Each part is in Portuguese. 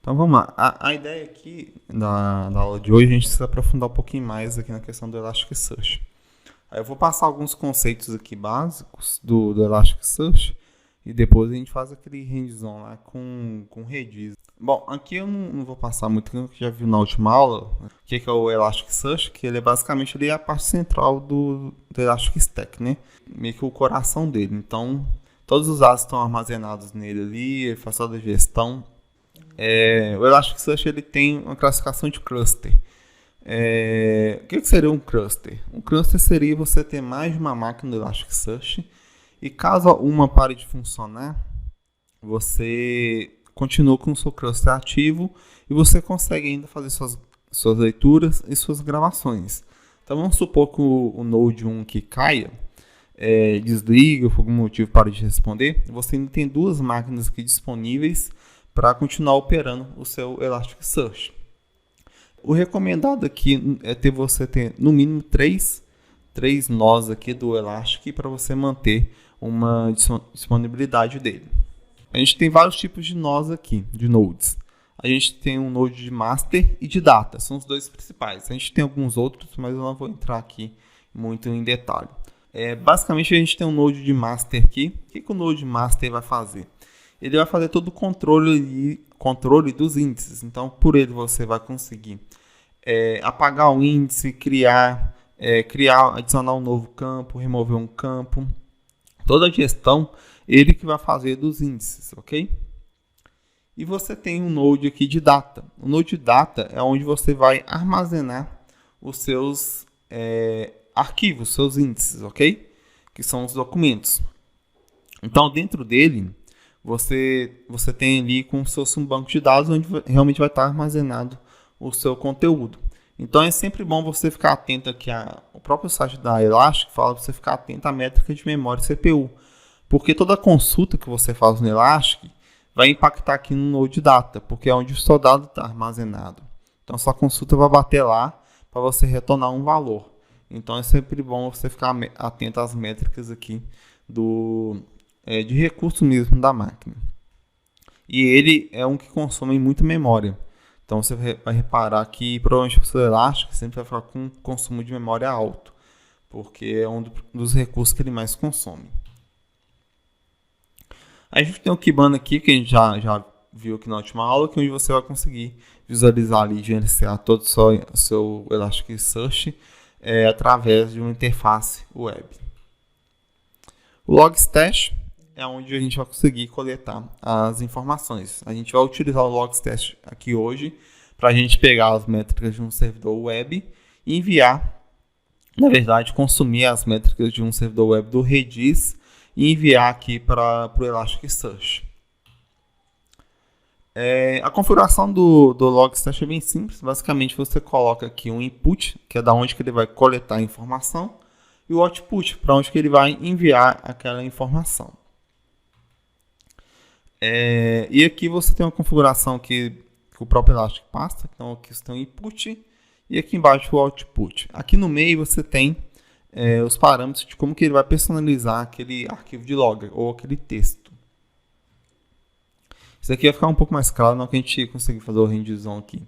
Então vamos lá. A ideia aqui da aula de hoje, a gente se aprofundar um pouquinho mais aqui na questão do Elasticsearch. Aí eu vou passar alguns conceitos aqui básicos do Elasticsearch e depois a gente faz aquele hands-on lá com Redis. Bom, aqui eu não vou passar muito, porque já viu na última aula o que é o Elasticsearch, que ele é basicamente a parte central do Elastic Stack, né? Meio que o coração dele. Então, todos os dados estão armazenados nele ali, ele faz toda a gestão. O Elasticsearch ele tem uma classificação de cluster. O que seria um cluster? Um cluster seria você ter mais de uma máquina do Elasticsearch e caso uma pare de funcionar, você continua com o seu cluster ativo e você consegue ainda fazer suas leituras e suas gravações. Então vamos supor que o Node 1 que caia, desliga, por algum motivo para de responder, você ainda tem duas máquinas aqui disponíveis para continuar operando o seu Elasticsearch. O recomendado aqui é você ter no mínimo três nós aqui do Elastic para você manter uma disponibilidade dele. A gente tem vários tipos de nós aqui, de nodes. A gente tem um node de master e de data, são os dois principais. A gente tem alguns outros, mas eu não vou entrar aqui muito em detalhe. Basicamente a gente tem um node de master aqui. O que o node de master vai fazer? Ele vai fazer todo o controle dos índices. Então, por ele você vai conseguir apagar o índice, adicionar um novo campo, remover um campo. Toda a gestão, ele que vai fazer dos índices, ok? E você tem um node aqui de data. O node de data é onde você vai armazenar os seus arquivos, seus índices, ok? Que são os documentos. Então, dentro dele, você tem ali como se fosse um banco de dados onde realmente vai estar armazenado o seu conteúdo. Então é sempre bom você ficar atento aqui, o próprio site da Elastic fala para você ficar atento à métrica de memória CPU, porque toda consulta que você faz no Elastic vai impactar aqui no Node Data, porque é onde o seu dado está armazenado. Então sua consulta vai bater lá para você retornar um valor. Então é sempre bom você ficar atento às métricas aqui de recurso mesmo da máquina. E ele é um que consome muita memória. Então você vai reparar que provavelmente o seu Elastic sempre vai ficar com um consumo de memória alto, porque é um dos recursos que ele mais consome. A gente tem o Kibana aqui, que a gente já viu aqui na última aula, que é onde você vai conseguir visualizar ali, gerenciar todo o seu Elasticsearch através de uma interface web. O Logstash é onde a gente vai conseguir coletar as informações. A gente vai utilizar o Logstash aqui hoje para a gente pegar as métricas de um servidor web e enviar, na verdade, consumir as métricas de um servidor web do Redis e enviar aqui para o Elasticsearch. A configuração do Logstash é bem simples. Basicamente, você coloca aqui um input, que é da onde que ele vai coletar a informação, e o output, para onde que ele vai enviar aquela informação. E aqui você tem uma configuração que o próprio Elastic passa. Então aqui você tem o input e aqui embaixo o output. Aqui no meio você tem os parâmetros de como que ele vai personalizar aquele arquivo de log ou aquele texto. Isso aqui vai ficar um pouco mais claro na hora que a gente conseguir fazer o hands-on aqui.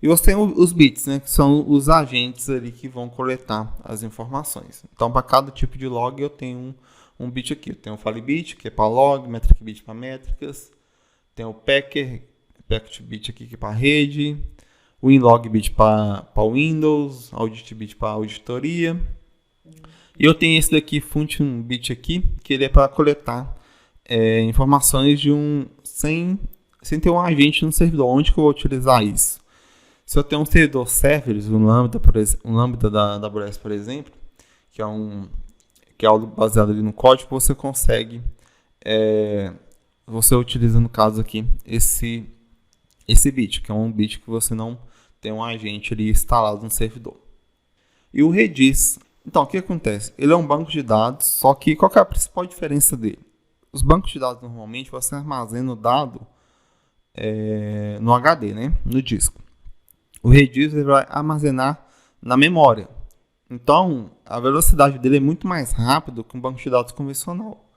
E você tem os bits, né, que são os agentes ali que vão coletar as informações. Então para cada tipo de log eu tenho um bit aqui. Tem o FileBit, que é para log, Metric Bit para métricas. Tem o Packet Bit aqui, que é para rede. O Inlog Bit para Windows. Audit Bit para auditoria. E eu tenho esse daqui, Function Bit aqui, que ele é para coletar informações sem ter um agente no servidor. Onde que eu vou utilizar isso? Se eu tenho um servidor serverless, um Lambda da AWS, por exemplo, que é algo baseado ali no código, você consegue, você utiliza no caso aqui esse bit, que é um bit que você não tem um agente ali instalado no servidor. E o Redis, então o que acontece? Ele é um banco de dados, só que qual que é a principal diferença dele? Os bancos de dados normalmente você armazena o dado no HD, né? No disco. O Redis ele vai armazenar na memória. Então, a velocidade dele é muito mais rápida que um banco de dados convencional.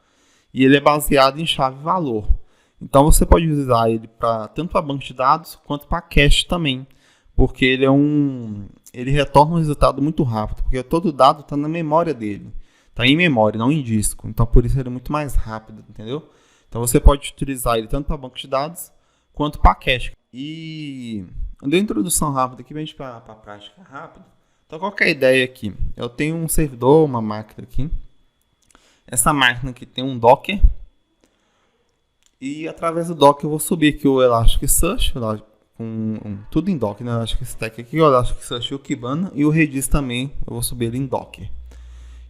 E ele é baseado em chave-valor. Então você pode usar ele tanto para banco de dados quanto para cache também, porque ele retorna um resultado muito rápido, porque todo dado está na memória dele, está em memória, não em disco. Então por isso ele é muito mais rápido, entendeu? Então você pode utilizar ele tanto para banco de dados quanto para cache. E deu uma introdução rápida aqui, vem para a prática rápida. Então qual que é a ideia aqui? Eu tenho um servidor, uma máquina aqui. Essa máquina aqui tem um Docker. E através do Docker eu vou subir aqui o Elasticsearch, tudo em Docker, né? Elasticstack aqui, o Elasticsearch e o Kibana. E o Redis também, eu vou subir ele em Docker.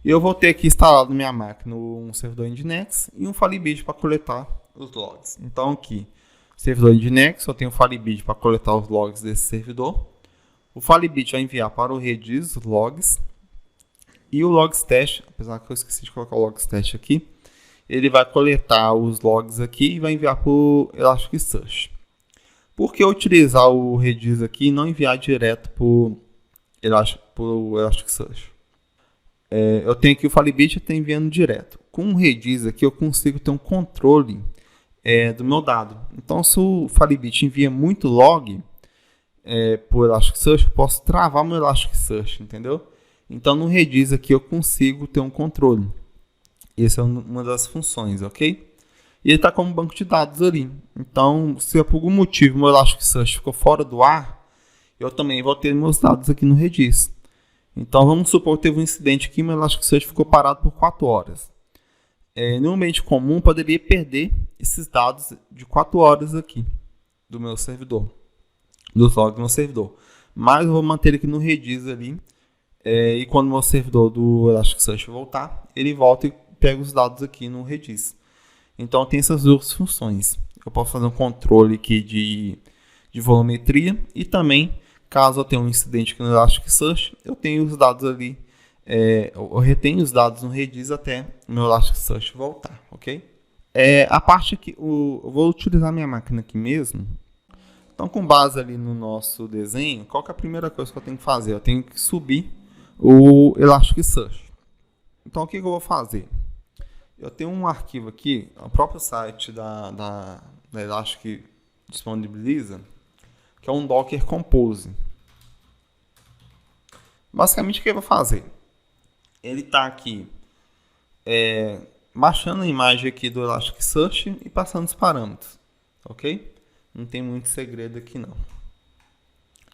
E eu vou ter aqui instalado na minha máquina um servidor Nginx e um Firebase para coletar os logs. Então aqui, servidor Nginx, eu tenho o Firebase para coletar os logs desse servidor. O Firebase vai enviar para o Redis os logs. E o Logstash, apesar que eu esqueci de colocar o Logstash aqui, ele vai coletar os logs aqui e vai enviar para o Elasticsearch. Por que utilizar o Redis aqui e não enviar direto para o Elasticsearch? Eu tenho aqui o Firebase e estou enviando direto. Com o Redis aqui eu consigo ter um controle do meu dado. Então se o Firebase envia muito log para o Elasticsearch, eu posso travar meu Elasticsearch, entendeu? Então no Redis aqui eu consigo ter um controle. Essa é uma das funções, ok? E ele está como banco de dados ali. Então, se por algum motivo o meu Elasticsearch ficou fora do ar, eu também vou ter meus dados aqui no Redis. Então, vamos supor que teve um incidente aqui e meu Elasticsearch ficou parado por 4 horas. No ambiente comum, eu poderia perder esses dados de 4 horas aqui do meu servidor, dos logs do meu servidor. Mas eu vou manter ele aqui no Redis ali. E quando o meu servidor do Elasticsearch voltar, ele volta e pega os dados aqui no Redis. Então tem essas duas funções. Eu posso fazer um controle aqui de volumetria e também, caso eu tenha um incidente aqui no Elasticsearch, eu tenho os dados ali, eu retenho os dados no Redis até o meu Elasticsearch voltar, ok? A parte que eu vou utilizar minha máquina aqui mesmo. Então, com base ali no nosso desenho, qual que é a primeira coisa que eu tenho que fazer? Eu tenho que subir o Elasticsearch. Então, o que eu vou fazer? Eu tenho um arquivo aqui, o próprio site da Elastic disponibiliza, que é um Docker Compose. Basicamente, o que eu vou fazer? Ele está aqui baixando a imagem aqui do Elasticsearch e passando os parâmetros, ok? Não tem muito segredo aqui não.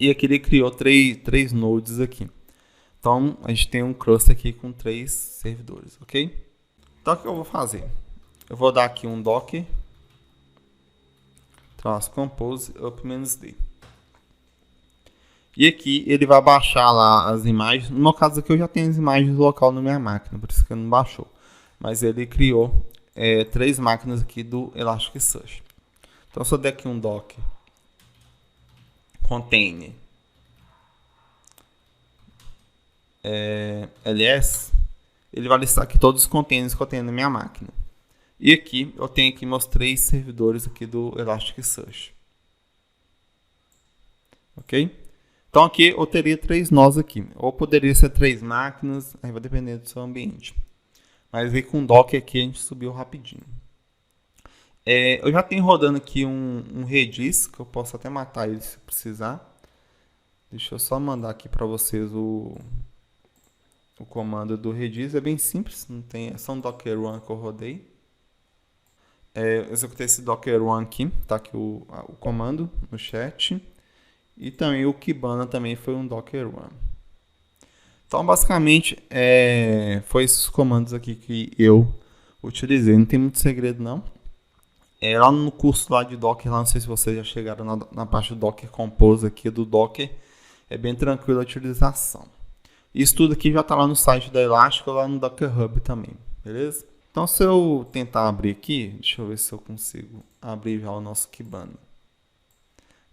E aqui ele criou três nodes aqui. Então a gente tem um cluster aqui com 3 servidores, ok? Então o que eu vou fazer? Eu vou dar aqui um docker -compose up-d. E aqui ele vai baixar lá as imagens. No meu caso aqui eu já tenho as imagens local na minha máquina, por isso que não baixou. Mas ele criou 3 máquinas aqui do Elasticsearch. Então se eu der aqui um docker container ls, ele vai listar aqui todos os containers que eu tenho na minha máquina. E aqui eu tenho aqui meus 3 servidores aqui do Elasticsearch. Ok? Então aqui eu teria 3 nós aqui. Ou poderia ser 3 máquinas, aí vai depender do seu ambiente. Mas aí com o Docker aqui a gente subiu rapidinho. Eu já tenho rodando aqui um Redis, que eu posso até matar ele se precisar. Deixa eu só mandar aqui para vocês o comando do Redis. É bem simples, não tem, é só um Docker Run que eu rodei. Eu executei esse Docker Run aqui, tá aqui o comando no chat. E também o Kibana também foi um Docker Run. Então basicamente foi esses comandos aqui que eu utilizei. Não tem muito segredo não. Lá no curso lá de Docker, lá, não sei se vocês já chegaram na parte do Docker Compose aqui do Docker, é bem tranquilo a utilização. Isso tudo aqui já está lá no site da Elastic ou lá no Docker Hub também, beleza? Então se eu tentar abrir aqui, deixa eu ver se eu consigo abrir já o nosso Kibana.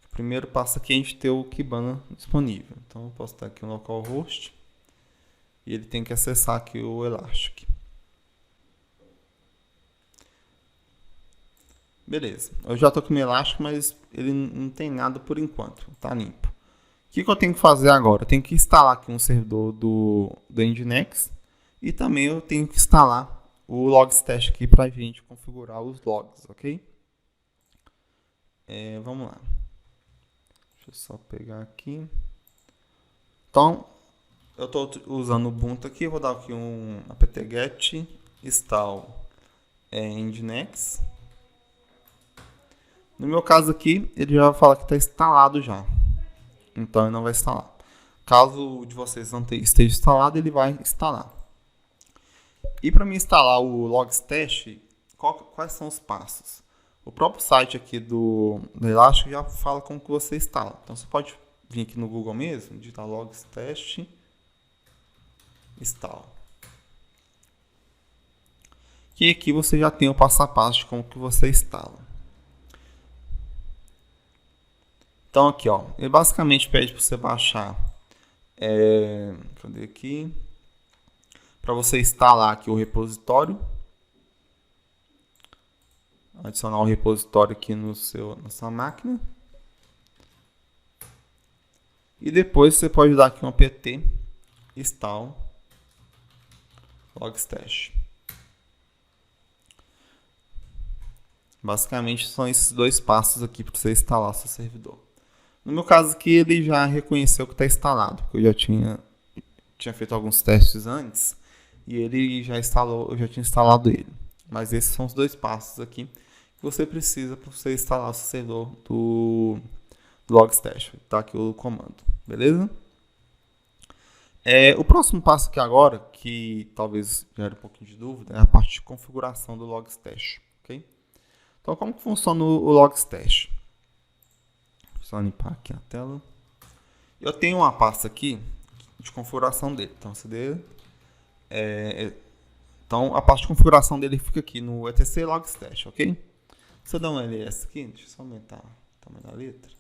O primeiro passo aqui é a gente ter o Kibana disponível. Então eu posso estar aqui no localhost e ele tem que acessar aqui o Elastic. Beleza, eu já estou com o meu Elastic, mas ele não tem nada por enquanto, tá limpo. O que eu tenho que fazer agora? Eu tenho que instalar aqui um servidor do Nginx e também eu tenho que instalar o Logstash aqui para a gente configurar os logs, ok? Vamos lá. Deixa eu só pegar aqui. Então, eu estou usando o Ubuntu aqui. Eu vou dar aqui um apt-get install nginx. No meu caso aqui, ele já vai falar que está instalado já. Então, ele não vai instalar. Caso o de vocês não esteja instalado, ele vai instalar. E para mim instalar o Logstash, quais são os passos? O próprio site aqui do Elastic já fala como que você instala. Então você pode vir aqui no Google mesmo, digitar Logstash install. E aqui você já tem o passo a passo de como que você instala. Então aqui, ó, ele basicamente pede para você baixar, cadê aqui? Para você instalar aqui o repositório. Adicionar o repositório aqui na sua máquina. E depois você pode dar aqui um apt install logstash. Basicamente são esses dois passos aqui para você instalar seu servidor. No meu caso aqui ele já reconheceu que está instalado, porque eu já tinha feito alguns testes antes e ele já instalou, eu já tinha instalado ele. Mas esses são os dois passos aqui que você precisa para você instalar o servidor do Logstash. Tá aqui o comando, beleza? O próximo passo aqui agora, que talvez gere um pouquinho de dúvida, é a parte de configuração do Logstash, ok? Então, como que funciona o Logstash? Só limpar aqui a tela. Eu tenho uma pasta aqui de configuração dele. Então, então a parte de configuração dele fica aqui no etc logstash, ok? Se eu dar um ls aqui, deixa eu só aumentar o tamanho da letra.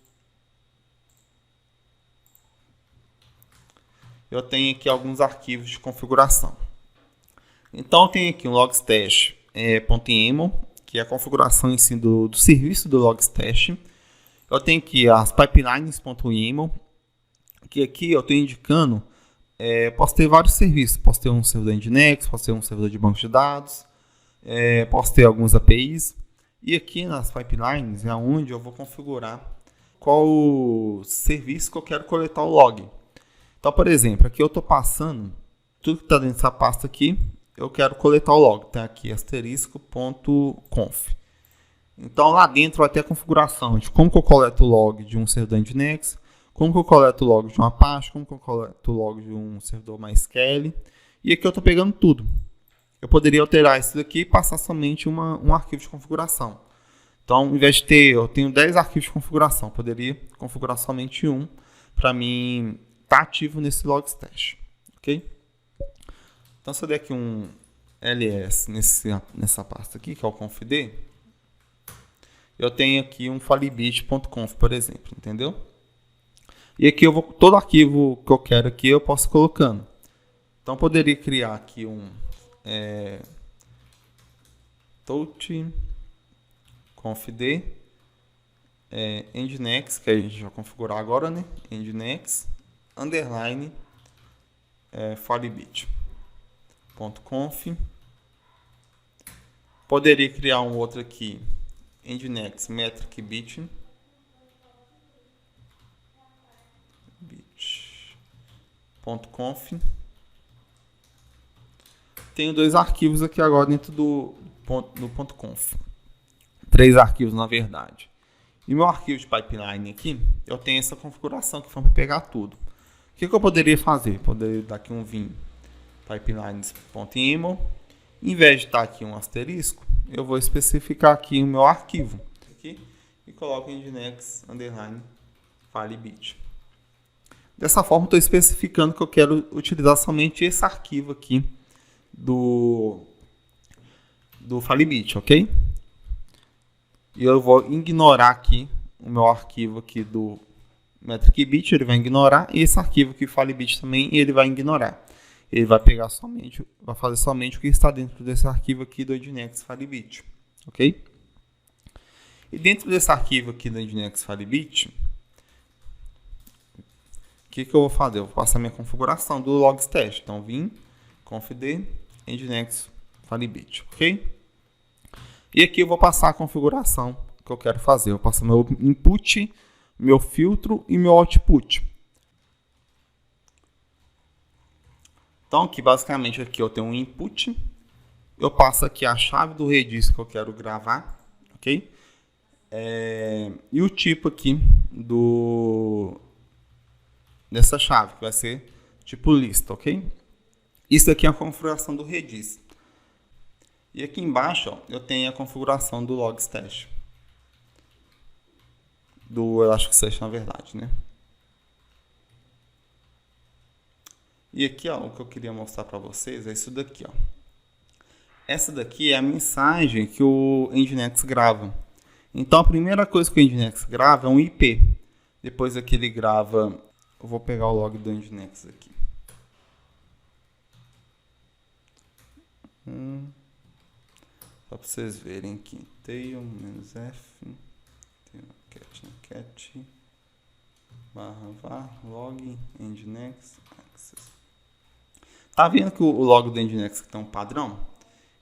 Eu tenho aqui alguns arquivos de configuração. Então, eu tenho aqui um logstash.yaml, que é a configuração em si do serviço do Logstash. Eu tenho aqui as pipelines.yaml, que aqui eu estou indicando, posso ter vários serviços, posso ter um servidor Nginx, posso ter um servidor de banco de dados, posso ter alguns APIs. E aqui nas pipelines é onde eu vou configurar qual o serviço que eu quero coletar o log. Então, por exemplo, aqui eu estou passando tudo que está dentro dessa pasta aqui, eu quero coletar o log. Tem aqui asterisco.conf. Então, lá dentro vai ter a configuração de como que eu coleto o log de um servidor Nginx, como que eu coleto o log de um Apache, como que eu coleto o log de um servidor MySQL. E aqui eu estou pegando tudo. Eu poderia alterar isso daqui e passar somente um arquivo de configuração. Então, ao invés de ter, eu tenho 10 arquivos de configuração, eu poderia configurar somente um para mim estar ativo nesse Logstash, ok? Então, se eu der aqui um ls nessa pasta aqui, que é o confd, eu tenho aqui um falibit.conf, por exemplo, entendeu? E aqui todo arquivo que eu quero aqui eu posso ir colocando. Então, eu poderia criar aqui um touch confd nginx, que a gente vai configurar agora, né? Nginx underline falibit.conf. Poderia criar um outro aqui, nginx metric bit.conf. Tenho dois arquivos aqui agora dentro do .conf. 3 arquivos, na verdade. E meu arquivo de pipeline aqui, eu tenho essa configuração que foi para pegar tudo. O que eu poderia fazer? Poderia dar aqui um vim pipelines.yaml. Em vez de estar aqui um asterisco, eu vou especificar aqui o meu arquivo. Aqui, e coloco nginx underline falibit. Dessa forma, estou especificando que eu quero utilizar somente esse arquivo aqui do Falibit, ok? E eu vou ignorar aqui o meu arquivo aqui do metricbit, ele vai ignorar, e esse arquivo aqui, Falibit, também ele vai ignorar. Ele vai pegar somente, vai fazer somente o que está dentro desse arquivo aqui do Nginx Falibit, ok? E dentro desse arquivo aqui do Nginx Falibit, o que eu vou fazer? Eu vou passar minha configuração do Logstash. Então, vim confd nginx falibit, ok? E aqui eu vou passar a configuração que eu quero fazer. Eu passo meu input, meu filtro e meu output. Então, aqui basicamente aqui eu tenho um input. Eu passo aqui a chave do Redis que eu quero gravar, ok? E o tipo aqui dessa chave, que vai ser tipo lista, ok? Isso aqui é a configuração do Redis. E aqui embaixo, ó, eu tenho a configuração do Logstash. Do Elasticsearch, na verdade, né? E aqui, ó, o que eu queria mostrar para vocês é isso daqui, ó. Essa daqui é a mensagem que o Nginx grava. Então, a primeira coisa que o Nginx grava é um IP. Depois aqui ele grava... Eu vou pegar o log do Nginx aqui. Só para vocês verem aqui. Tail-f, cat, /var, log, Nginx, access. Tá vendo que o log do Nginx tem um padrão?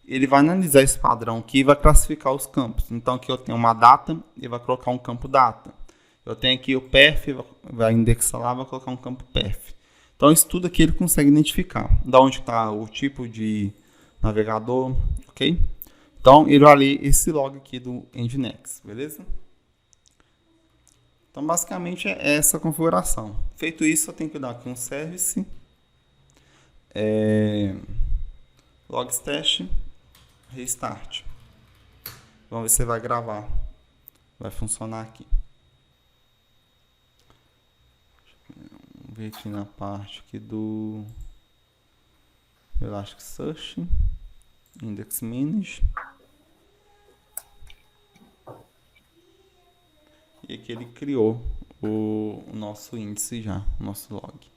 Ele vai analisar esse padrão aqui e vai classificar os campos. Então aqui eu tenho uma data, ele vai colocar um campo data. Eu tenho aqui o perf, vai indexar lá, vai colocar um campo perf. Então isso tudo aqui ele consegue identificar. Da onde está o tipo de navegador, ok? Então ele vai ler esse log aqui do Nginx, beleza? Então basicamente é essa configuração. Feito isso, eu tenho que dar aqui um service, logstash, restart. Vamos ver se vai gravar. Vai funcionar aqui. Vamos ver aqui na parte aqui do Elasticsearch, Index Manage. E aqui ele criou o nosso índice já, o nosso log.